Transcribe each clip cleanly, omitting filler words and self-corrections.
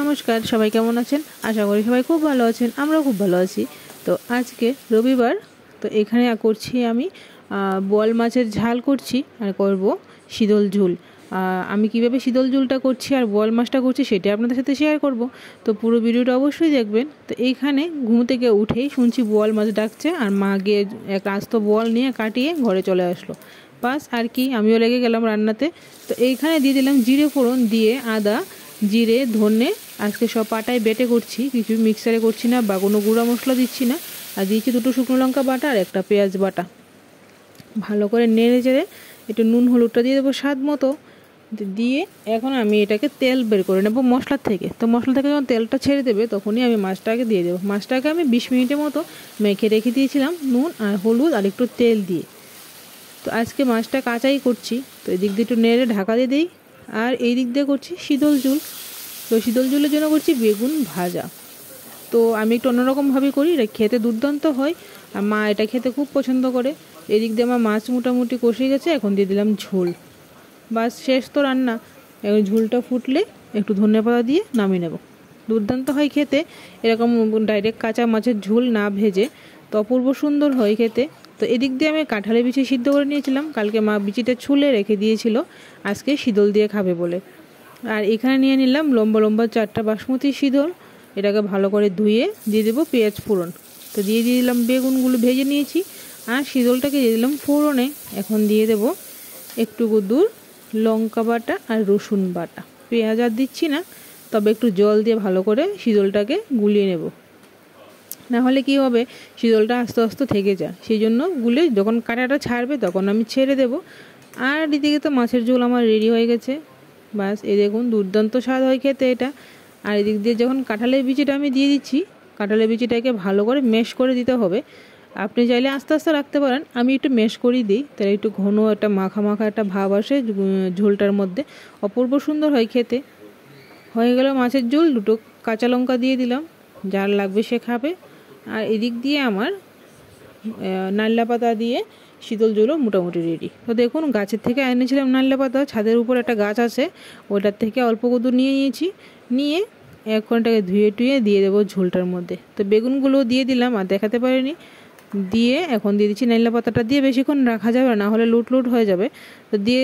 নমস্কার, সবাই কেমন আছেন? আশা করি সবাই খুব ভালো আছেন। আমরাও খুব ভালো আছি। তো আজকে রবিবার, তো এখানে করছি আমি বোয়াল মাছের ঝাল করছি আর করব শীতল ঝুল। আমি কিভাবে শীতল ঝুলটা করছি আর বোয়াল মাছটা করছি সেটা আপনাদের সাথে শেয়ার করব। তো পুরো ভিডিওটা অবশ্যই দেখবেন। তো এইখানে ঘুম থেকে উঠেই শুনছি বোয়াল মাছ ডাকছে, আর মা গিয়ে এক আস্ত বোয়াল নিয়ে কাটিয়ে ঘরে চলে আসলো। বাস আর কি, আমিও লেগে গেলাম রান্নাতে। তো এইখানে দিয়ে দিলাম জিরে ফোড়ন, দিয়ে আদা, জিরে, ধনে আজকে সব পাটায় বেটে করছি, কিছু মিক্সারে করছি না বা কোনো গুঁড়া মশলা দিচ্ছি না। আর দিয়েছি 2টো শুকনো লঙ্কা বাটা আর একটা পেঁয়াজ বাটা। ভালো করে নেড়ে চেড়ে একটু নুন হলুদটা দিয়ে দেবো স্বাদ মতো। দিয়ে এখন আমি এটাকে তেল বের করে নেবো মশলার থেকে। তো মশলা থেকে যখন তেলটা ছেড়ে দেবে তখনই আমি মাছটাকে দিয়ে দেবো। মাছটাকে আমি 20 মিনিটের মতো মেখে রেখে দিয়েছিলাম নুন আর হলুদ আর একটু তেল দিয়ে। তো আজকে মাছটা কাঁচাই করছি। তো এদিক দিয়ে একটু নেড়ে ঢাকা দিয়ে দিই। আর এই দিক দিয়ে করছি শীতল ঝুল। তো শীতল ঝুলের জন্য করছি বেগুন ভাজা। তো আমি একটু অন্যরকমভাবে করি, এটা খেতে দুর্দান্ত হয় আর মা এটা খেতে খুব পছন্দ করে। এদিক দিয়ে আমার মাছ মোটামুটি কষে গেছে, এখন দিয়ে দিলাম ঝোল। বাস শেষ তো রান্না। এখন ঝোলটা ফুটলে একটু ধনেপাতা দিয়ে নামিয়ে নেব। দুর্দান্ত হয় খেতে এরকম ডাইরেক্ট কাঁচা মাছের ঝোল না ভেজে, তো অপূর্ব সুন্দর হয় খেতে। তো এদিক দিয়ে আমি কাঁঠালের বিচি সিদ্ধ করে নিয়েছিলাম, কালকে মা বিচিটা ছুলে রেখে দিয়েছিল আজকে শীতল দিয়ে খাবে বলে। আর এখানে নিয়ে নিলাম লম্বা লম্বা 4টা বাসমতি শীতল। এটাকে ভালো করে ধুয়ে দিয়ে দেবো পেঁয়াজ ফোড়ন। তো দিয়ে দিলাম বেগুনগুলো ভেজে নিয়েছি আর শীতলটাকে দিয়ে দিলাম ফোড়নে। এখন দিয়ে দেবো একটু দূর লঙ্কা বাটা আর রসুন বাটা। পেঁয়াজ আর দিচ্ছি না, তবে একটু জল দিয়ে ভালো করে শীতলটাকে গুলিয়ে নেব। না হলে কি হবে, শীতলটা আস্তে আস্তে থেকে যায়, সেই জন্য গুলে যখন কাঁটাটা ছাড়বে তখন আমি ছেড়ে দেব। আর এদিকে তো মাছের ঝোল আমার রেডি হয়ে গেছে। বাস এই দেখুন, দুর্দান্ত স্বাদ হয় খেতে এটা। আর এদিক দিয়ে যখন কাঁঠালের বিচিটা আমি দিয়ে দিচ্ছি, কাঁঠালের বিচিটাকে ভালো করে ম্যাশ করে দিতে হবে। আপনি চাইলে আস্তে আস্তে রাখতে পারেন, আমি একটু ম্যাশ করেই দিই, তাহলে একটু ঘন একটা মাখা মাখা একটা ভাব আসে ঝোলটার মধ্যে। অপূর্ব সুন্দর হয় খেতে। হয়ে গেল মাছের ঝোল। 2টো কাঁচা লঙ্কা দিয়ে দিলাম, যার লাগবে সে খাবে। আর এদিক দিয়ে আমার নাল্লা পাতা দিয়ে শীতল ঝোলও মোটামুটি রেডি। তো দেখুন, গাছের থেকে এনেছিলাম নাল্লা পাতা, ছাদের উপর একটা গাছ আছে, ওটার থেকে অল্প কদু নিয়ে নিয়েছি। নিয়ে এখন এটাকে ধুয়ে টুয়ে দিয়ে দেবো ঝোলটার মধ্যে। তো বেগুনগুলো দিয়ে দিলাম, আর দেখাতে পারিনি। দিয়ে এখন দিয়ে দিচ্ছি নাল্লা পাতাটা, দিয়ে বেশিক্ষণ রাখা যাবে না, হলে লুট লুট হয়ে যাবে। তো দিয়ে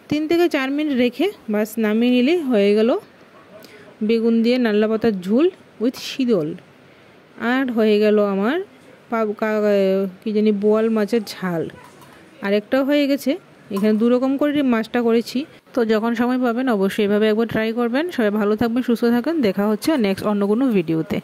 3 থেকে 4 মিনিট রেখে বাস নামিয়ে নিলেই হয়ে গেল বেগুন দিয়ে নাল্লা পাতার ঝোল উইথ শীতল। আর হয়ে গেল আমার কি জানি বোয়াল মাছের ঝাল। আরেকটাও হয়ে গেছে। এখানে 2 রকম করে মাছটা করেছি। তো যখন সময় পাবেন অবশ্যই এভাবে একবার ট্রাই করবেন। সবাই ভালো থাকবেন, সুস্থ থাকেন। দেখা হচ্ছে নেক্সট অন্য কোনো ভিডিওতে।